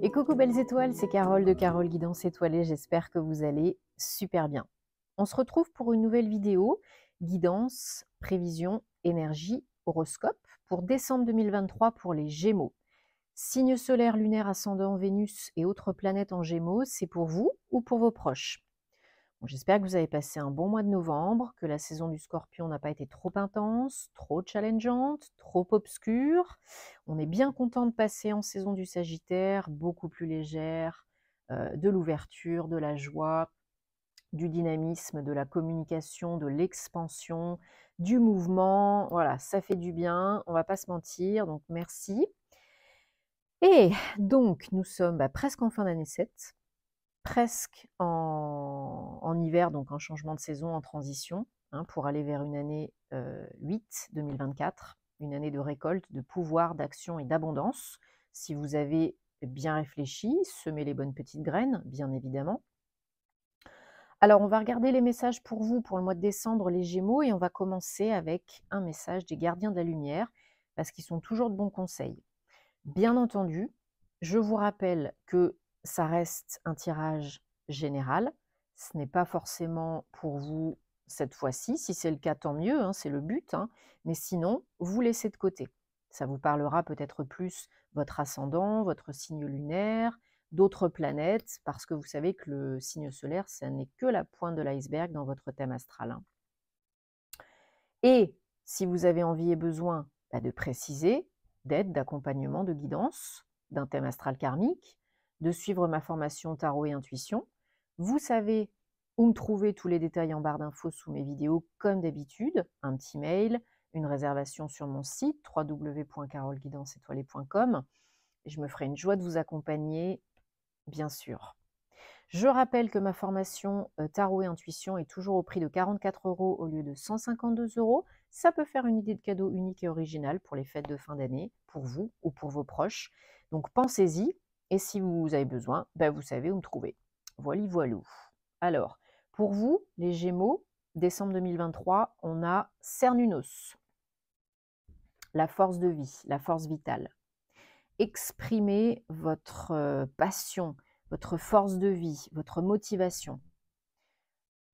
Et coucou belles étoiles, c'est Carole de Carole Guidance Étoilée, j'espère que vous allez super bien. On se retrouve pour une nouvelle vidéo, guidance, prévision, énergie, horoscope, pour décembre 2023 pour les Gémeaux. Signe solaire, lunaire, ascendant, Vénus et autres planètes en Gémeaux, c'est pour vous ou pour vos proches. Bon, j'espère que vous avez passé un bon mois de novembre, que la saison du Scorpion n'a pas été trop intense, trop challengeante, trop obscure. On est bien content de passer en saison du Sagittaire, beaucoup plus légère, de l'ouverture, de la joie, du dynamisme, de la communication, de l'expansion, du mouvement. Voilà, ça fait du bien, on va pas se mentir, donc merci. Et donc, nous sommes presque en fin d'année 7. Presque en hiver, donc en changement de saison, en transition, pour aller vers une année 8, 2024, une année de récolte, de pouvoir, d'action et d'abondance. Si vous avez bien réfléchi, semez les bonnes petites graines, bien évidemment. Alors, on va regarder les messages pour vous pour le mois de décembre, les Gémeaux, et on va commencer avec un message des gardiens de la lumière, parce qu'ils sont toujours de bons conseils. Bien entendu, je vous rappelle que ça reste un tirage général. Ce n'est pas forcément pour vous cette fois-ci. Si c'est le cas, tant mieux, c'est le but. Mais sinon, vous laissez de côté. Ça vous parlera peut-être plus votre ascendant, votre signe lunaire, d'autres planètes, parce que vous savez que le signe solaire, ça n'est que la pointe de l'iceberg dans votre thème astral. Et si vous avez envie et besoin de préciser, d'aide, d'accompagnement, de guidance, d'un thème astral karmique, de suivre ma formation tarot et intuition, vous savez où me trouver, tous les détails en barre d'infos sous mes vidéos comme d'habitude, un petit mail, une réservation sur mon site www.caroleguidanceétoilée.com. Je me ferai une joie de vous accompagner, bien sûr. Je rappelle que ma formation Tarot et Intuition est toujours au prix de 44 € au lieu de 152 €. Ça peut faire une idée de cadeau unique et originale pour les fêtes de fin d'année, pour vous ou pour vos proches. Donc pensez-y, et si vous avez besoin, vous savez où me trouver. Voilà, voilou. Alors, pour vous, les Gémeaux, décembre 2023, on a Cernunnos, la force de vie, la force vitale. Exprimez votre passion, votre force de vie, votre motivation.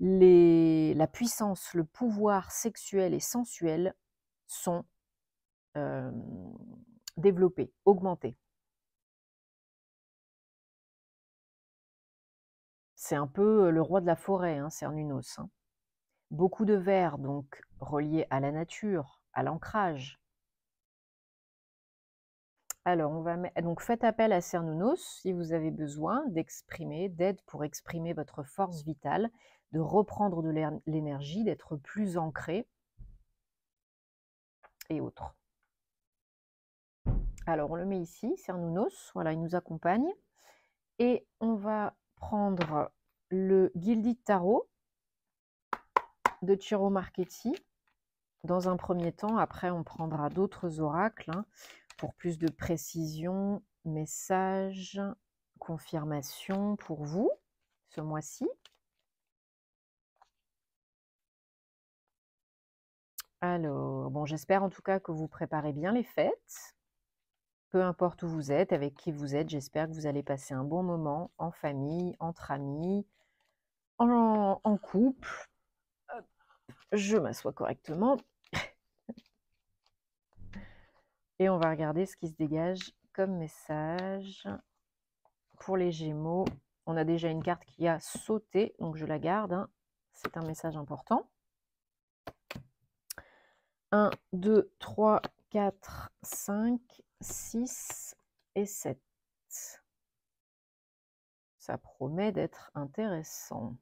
La puissance, le pouvoir sexuel et sensuel sont développés, augmentés. C'est un peu le roi de la forêt, Cernunnos. Beaucoup de vers, donc reliés à la nature, à l'ancrage. Alors, donc faites appel à Cernunnos si vous avez besoin d'exprimer, d'aide pour exprimer votre force vitale, de reprendre de l'énergie, d'être plus ancré et autres. Alors, on le met ici, Cernunnos, voilà, il nous accompagne. Et on va prendre le Gilded Tarot de Ciro Marchetti dans un premier temps. Après, on prendra d'autres oracles pour plus de précision, message, confirmation pour vous ce mois-ci. Alors, bon, j'espère en tout cas que vous préparez bien les fêtes. Peu importe où vous êtes, avec qui vous êtes, j'espère que vous allez passer un bon moment en famille, entre amis, en couple. Je m'assois correctement. Et on va regarder ce qui se dégage comme message pour les Gémeaux. On a déjà une carte qui a sauté, donc je la garde. C'est un message important. 1, 2, 3, 4, 5, 6 et 7. Ça promet d'être intéressant.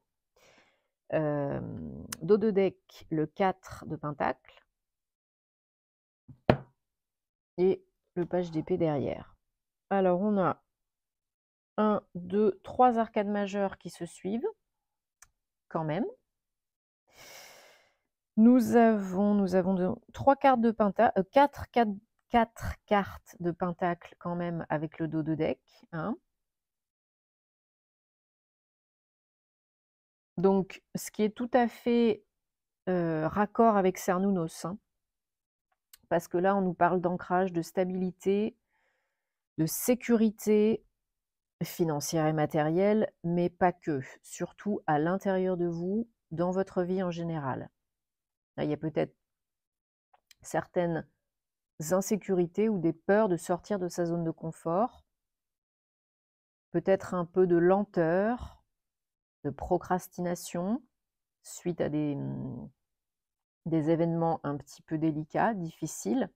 Dos de deck, le 4 de pentacle. Et le page d'épée derrière. Alors, on a 1, 2, 3 arcades majeures qui se suivent, quand même. Nous avons 3 cartes de pentacle, 4 cartes de pentacle quand même avec le dos de deck. Donc, ce qui est tout à fait raccord avec Cernunnos. Parce que là, on nous parle d'ancrage, de stabilité, de sécurité, financière et matérielle, mais pas que, surtout à l'intérieur de vous, dans votre vie en général. Là, il y a peut-être certaines insécurités ou des peurs de sortir de sa zone de confort, peut-être un peu de lenteur, de procrastination suite à des événements un petit peu délicats, difficiles,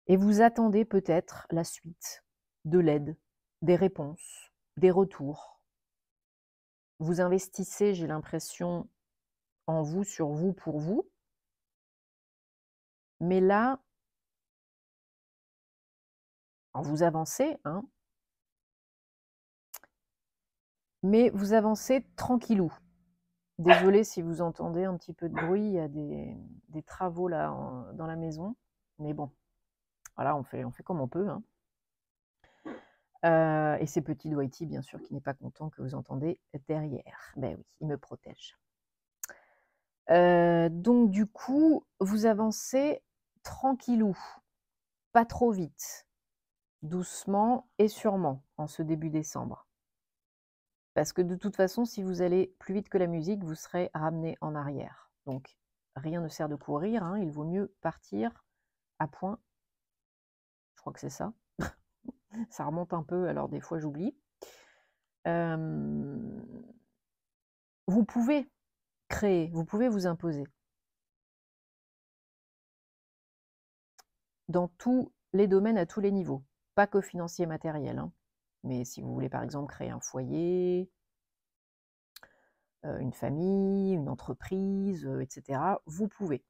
et vous attendez peut-être la suite, de l'aide, des réponses, des retours. Vous investissez, j'ai l'impression, en vous, sur vous, pour vous, mais là, vous avancez, hein, mais vous avancez tranquillou. Désolée si vous entendez un petit peu de bruit, il y a des travaux là dans la maison, mais bon, voilà, on fait comme on peut, hein. Et c'est petit Dwighty, bien sûr, qui n'est pas content que vous entendez derrière. Ben oui, il me protège. Donc du coup, vous avancez tranquillou, pas trop vite, doucement et sûrement en ce début décembre. Parce que de toute façon, si vous allez plus vite que la musique, vous serez ramené en arrière. Donc rien ne sert de courir, hein, il vaut mieux partir à point. Je crois que c'est ça. Ça remonte un peu, alors des fois j'oublie. Vous pouvez créer, vous pouvez vous imposer. Dans tous les domaines, à tous les niveaux. Pas que financier et matériel, hein. Mais si vous voulez par exemple créer un foyer, une famille, une entreprise, etc., vous pouvez.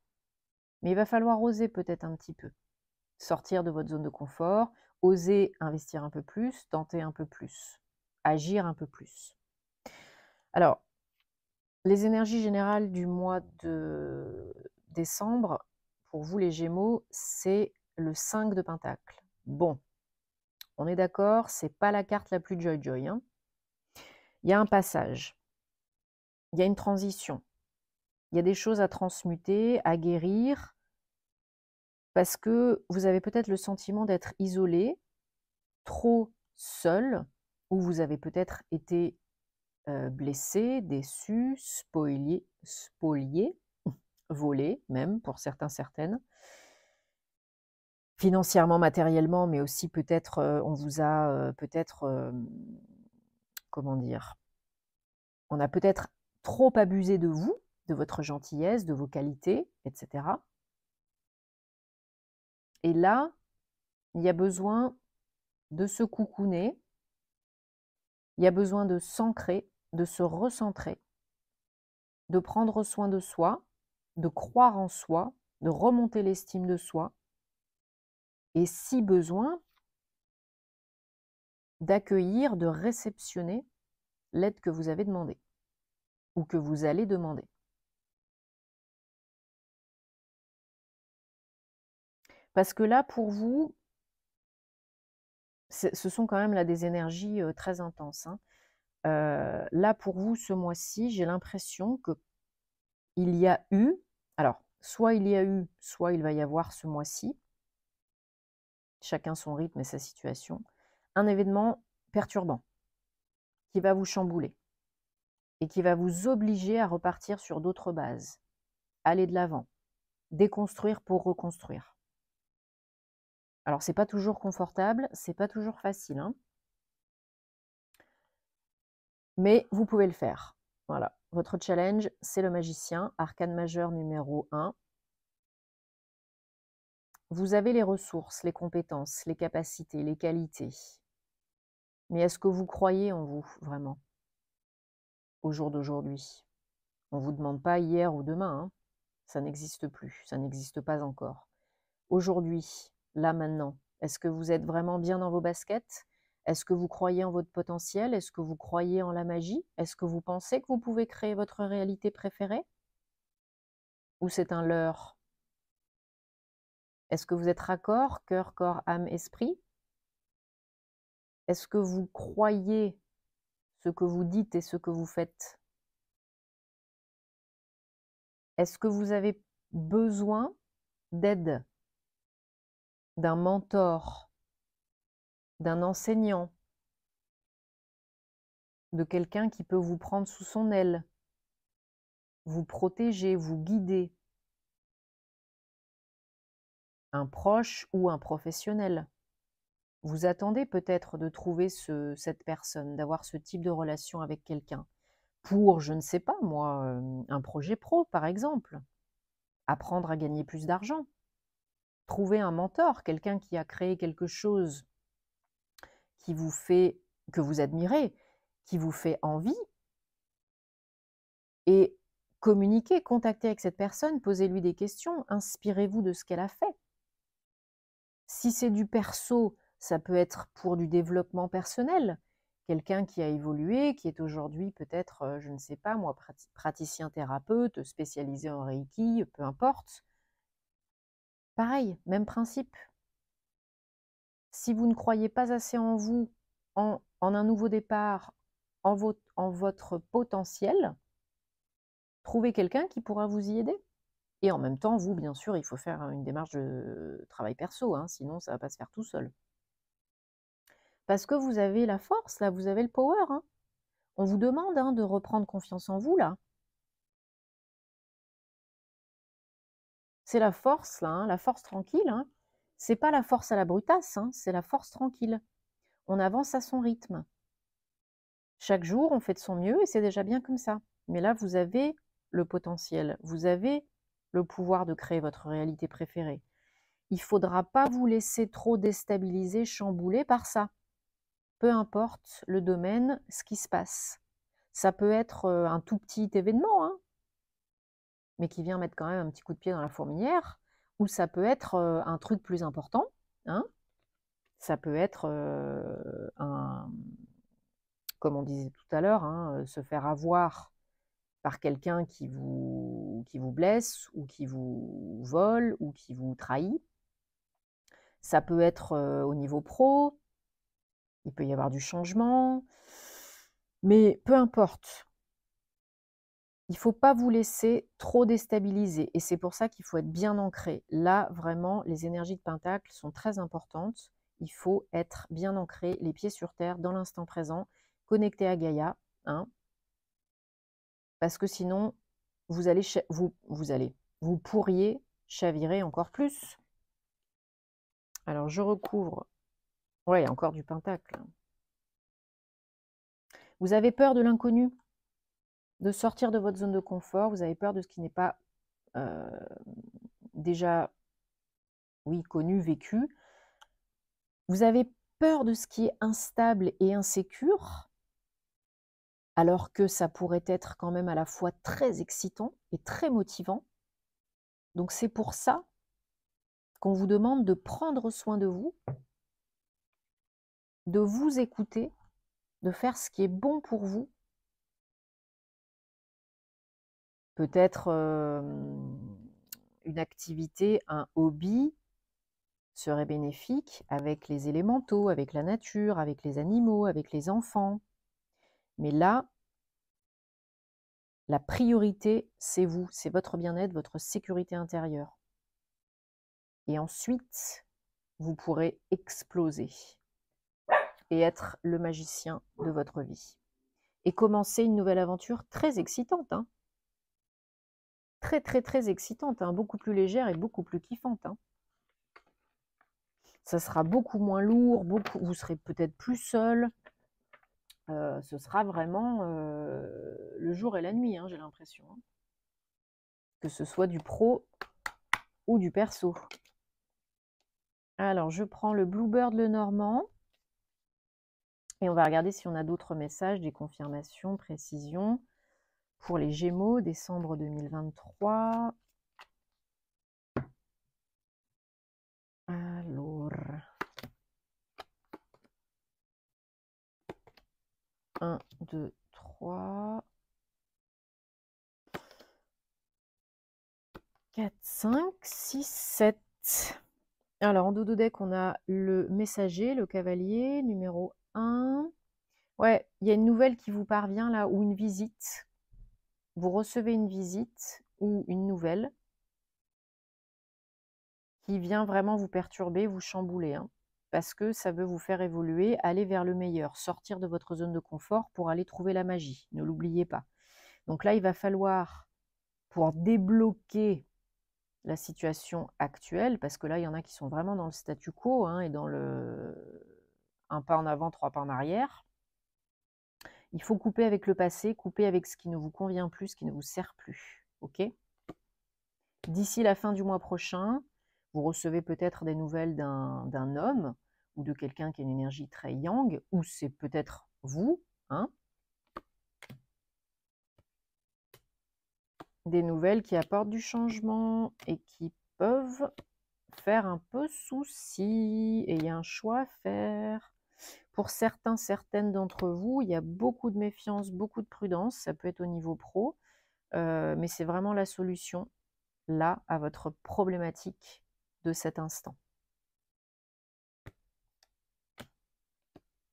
Mais il va falloir oser peut-être un petit peu. Sortir de votre zone de confort, oser investir un peu plus, tenter un peu plus, agir un peu plus. Alors, les énergies générales du mois de décembre, pour vous les Gémeaux, c'est le 5 de Pentacle. Bon, on est d'accord, c'est pas la carte la plus joy-joy, hein. Il y a un passage, il y a une transition, il y a des choses à transmuter, à guérir, parce que vous avez peut-être le sentiment d'être isolé, trop seul, ou vous avez peut-être été blessé, déçu, spolié, volé même pour certains, certaines. Financièrement, matériellement, mais aussi peut-être on vous a peut-être, comment dire, on a peut-être trop abusé de vous, de votre gentillesse, de vos qualités, etc. Et là, il y a besoin de se coucouner, il y a besoin de s'ancrer, de se recentrer, de prendre soin de soi, de croire en soi, de remonter l'estime de soi, et si besoin, d'accueillir, de réceptionner l'aide que vous avez demandée ou que vous allez demander. Parce que là, pour vous, ce sont quand même là des énergies très intenses, hein. Là, pour vous, ce mois-ci, j'ai l'impression qu'il y a eu, alors, soit il y a eu, soit il va y avoir ce mois-ci, chacun son rythme et sa situation, un événement perturbant qui va vous chambouler et qui va vous obliger à repartir sur d'autres bases, aller de l'avant, déconstruire pour reconstruire. Alors, c'est pas toujours confortable, c'est pas toujours facile, hein, mais vous pouvez le faire. Voilà, votre challenge, c'est le magicien, arcane majeur numéro 1. Vous avez les ressources, les compétences, les capacités, les qualités. Mais est-ce que vous croyez en vous, vraiment, au jour d'aujourd'hui? On ne vous demande pas hier ou demain, hein. Ça n'existe plus, ça n'existe pas encore. Aujourd'hui, là maintenant, est-ce que vous êtes vraiment bien dans vos baskets? Est-ce que vous croyez en votre potentiel? Est-ce que vous croyez en la magie? Est-ce que vous pensez que vous pouvez créer votre réalité préférée? Ou c'est un leurre? Est-ce que vous êtes raccord, cœur, corps, âme, esprit? Est-ce que vous croyez ce que vous dites et ce que vous faites? Est-ce que vous avez besoin d'aide, d'un mentor, d'un enseignant, de quelqu'un qui peut vous prendre sous son aile, vous protéger, vous guider. Un proche ou un professionnel. Vous attendez peut-être de trouver cette personne, d'avoir ce type de relation avec quelqu'un. Pour, je ne sais pas moi, un projet pro par exemple. Apprendre à gagner plus d'argent. Trouver un mentor, quelqu'un qui a créé quelque chose qui vous fait, que vous admirez, qui vous fait envie. Et communiquez, contactez avec cette personne, posez-lui des questions, inspirez-vous de ce qu'elle a fait. Si c'est du perso, ça peut être pour du développement personnel. Quelqu'un qui a évolué, qui est aujourd'hui peut-être, je ne sais pas moi, praticien thérapeute, spécialisé en Reiki, peu importe. Pareil, même principe. Si vous ne croyez pas assez en vous, en un nouveau départ, en votre potentiel, trouvez quelqu'un qui pourra vous y aider. Et en même temps, vous, bien sûr, il faut faire une démarche de travail perso, hein, sinon ça ne va pas se faire tout seul. Parce que vous avez la force, là, vous avez le power. Hein. On vous demande de reprendre confiance en vous, là. C'est la force, là, la force tranquille. Hein. C'est pas la force à la brutasse, c'est la force tranquille. On avance à son rythme. Chaque jour, on fait de son mieux et c'est déjà bien comme ça. Mais là, vous avez le potentiel, vous avez le pouvoir de créer votre réalité préférée. Il ne faudra pas vous laisser trop déstabiliser, chambouler par ça. Peu importe le domaine, ce qui se passe. Ça peut être un tout petit événement, mais qui vient mettre quand même un petit coup de pied dans la fourmilière, ou ça peut être un truc plus important. Ça peut être comme on disait tout à l'heure, se faire avoir par quelqu'un qui vous blesse, ou qui vous vole, ou qui vous trahit. Ça peut être au niveau pro, il peut y avoir du changement, mais peu importe. Il ne faut pas vous laisser trop déstabiliser, et c'est pour ça qu'il faut être bien ancré. Là, vraiment, les énergies de Pentacle sont très importantes. Il faut être bien ancré, les pieds sur terre, dans l'instant présent, connecté à Gaïa, parce que sinon, vous pourriez chavirer encore plus. Alors, je recouvre. Ouais, il y a encore du Pentacle. Vous avez peur de l'inconnu, de sortir de votre zone de confort. Vous avez peur de ce qui n'est pas déjà, oui, connu, vécu. Vous avez peur de ce qui est instable et insécure, alors que ça pourrait être quand même à la fois très excitant et très motivant. Donc c'est pour ça qu'on vous demande de prendre soin de vous écouter, de faire ce qui est bon pour vous. Peut-être une activité, un hobby serait bénéfique avec les élémentaux, avec la nature, avec les animaux, avec les enfants. Mais là, la priorité, c'est vous, c'est votre bien-être, votre sécurité intérieure. Et ensuite, vous pourrez exploser et être le magicien de votre vie. Et commencer une nouvelle aventure très excitante. Très, très, très excitante. Beaucoup plus légère et beaucoup plus kiffante. Ça sera beaucoup moins lourd, vous serez peut-être plus seul. Ce sera vraiment le jour et la nuit, j'ai l'impression. Que ce soit du pro ou du perso. Alors, je prends le Bluebird le Normand. Et on va regarder si on a d'autres messages, des confirmations, précisions. Pour les Gémeaux, décembre 2023. Alors... 1, 2, 3... 4, 5, 6, 7. Alors, en dodo deck, on a le messager, le cavalier, numéro 1. Ouais, il y a une nouvelle qui vous parvient là, ou une visite. Vous recevez une visite ou une nouvelle qui vient vraiment vous perturber, vous chambouler. parce que ça veut vous faire évoluer, aller vers le meilleur, sortir de votre zone de confort pour aller trouver la magie. Ne l'oubliez pas. Donc là, il va falloir, pour débloquer la situation actuelle, parce que là, il y en a qui sont vraiment dans le statu quo et dans un pas en avant, 3 pas en arrière. Il faut couper avec le passé, couper avec ce qui ne vous convient plus, ce qui ne vous sert plus. Ok ? D'ici la fin du mois prochain, vous recevez peut-être des nouvelles d'un homme ou de quelqu'un qui a une énergie très yang, ou c'est peut-être vous, des nouvelles qui apportent du changement et qui peuvent faire un peu souci, et il y a un choix à faire. Pour certains, certaines d'entre vous, il y a beaucoup de méfiance, beaucoup de prudence, ça peut être au niveau pro, mais c'est vraiment la solution, là, à votre problématique de cet instant.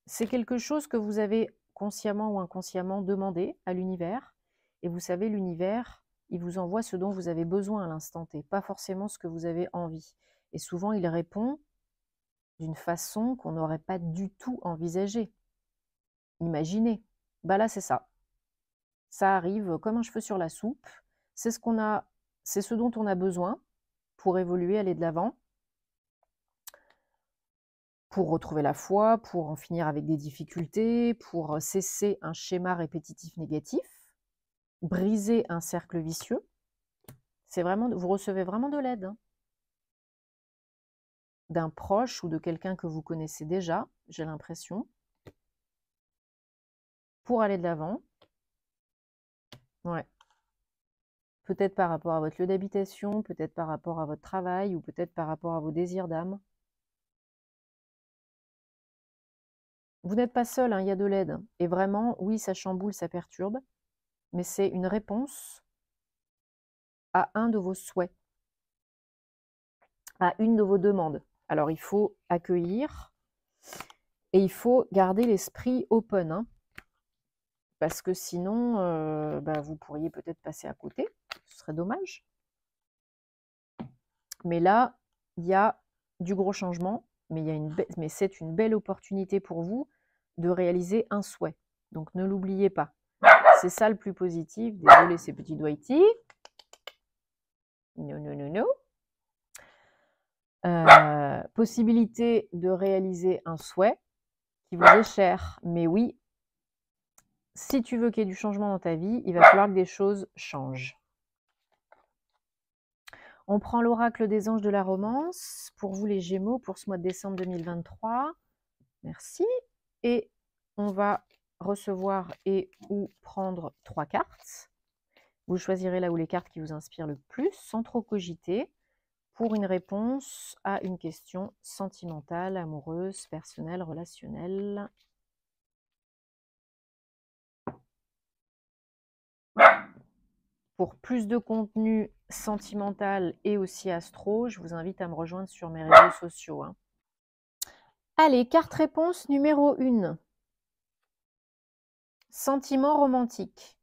C'est quelque chose que vous avez consciemment ou inconsciemment demandé à l'univers, et vous savez, l'univers, il vous envoie ce dont vous avez besoin à l'instant T, pas forcément ce que vous avez envie. Et souvent, il répond d'une façon qu'on n'aurait pas du tout envisagée. Imaginez. Bah là, c'est ça. Ça arrive comme un cheveu sur la soupe. C'est ce dont on a besoin pour évoluer, aller de l'avant, pour retrouver la foi, pour en finir avec des difficultés, pour cesser un schéma répétitif négatif, briser un cercle vicieux. C'est vraiment, vous recevez vraiment de l'aide d'un proche ou de quelqu'un que vous connaissez déjà, j'ai l'impression, pour aller de l'avant. Ouais. Peut-être par rapport à votre lieu d'habitation, peut-être par rapport à votre travail, ou peut-être par rapport à vos désirs d'âme. Vous n'êtes pas seul, il y a de l'aide. Et vraiment, oui, ça chamboule, ça perturbe, mais c'est une réponse à un de vos souhaits, à une de vos demandes. Alors, il faut accueillir et il faut garder l'esprit open, parce que sinon, vous pourriez peut-être passer à côté. Ce serait dommage. Mais là, il y a du gros changement, mais c'est une belle opportunité pour vous de réaliser un souhait. Donc, ne l'oubliez pas. C'est ça le plus positif. Désolé ces petits doigts ici. Non, non, non, non. Possibilité de réaliser un souhait qui vous est cher. Mais oui, si tu veux qu'il y ait du changement dans ta vie, il va falloir que des choses changent. On prend l'oracle des anges de la romance pour vous les Gémeaux pour ce mois de décembre 2023. Merci. Et on va recevoir et ou prendre 3 cartes. Vous choisirez là où les cartes qui vous inspirent le plus, sans trop cogiter, pour une réponse à une question sentimentale, amoureuse, personnelle, relationnelle. Pour plus de contenu sentimental et aussi astro, je vous invite à me rejoindre sur mes réseaux sociaux. Allez, carte réponse numéro 1. Sentiments romantiques.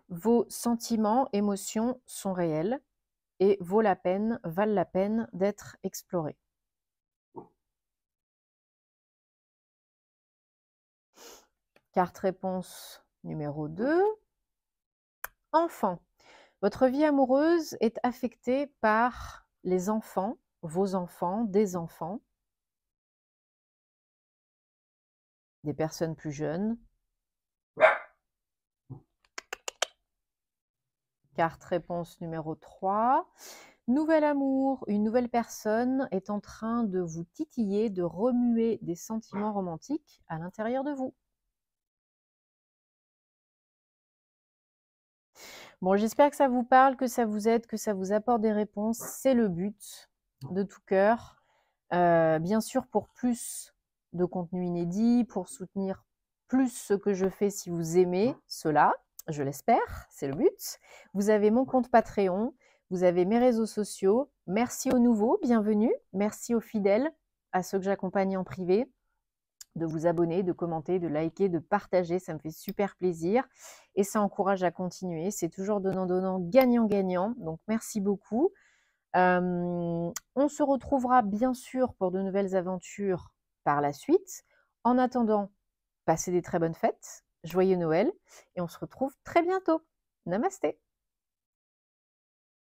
Vos sentiments, émotions sont réels et valent la peine d'être explorés. Carte réponse numéro 2. Enfants. Votre vie amoureuse est affectée par les enfants, vos enfants, des personnes plus jeunes. Carte réponse numéro 3. Nouvel amour, une nouvelle personne est en train de vous titiller, de remuer des sentiments romantiques à l'intérieur de vous. Bon, j'espère que ça vous parle, que ça vous aide, que ça vous apporte des réponses. C'est le but de tout cœur. Bien sûr, pour plus de contenu inédit, pour soutenir plus ce que je fais si vous aimez cela, je l'espère, c'est le but. Vous avez mon compte Patreon, vous avez mes réseaux sociaux. Merci aux nouveaux, bienvenue. Merci aux fidèles, à ceux que j'accompagne en privé, de vous abonner, de commenter, de liker, de partager. Ça me fait super plaisir et ça encourage à continuer. C'est toujours donnant-donnant, gagnant-gagnant. Donc, merci beaucoup. On se retrouvera bien sûr pour de nouvelles aventures par la suite. En attendant, passez des très bonnes fêtes, joyeux Noël et on se retrouve très bientôt. Namasté.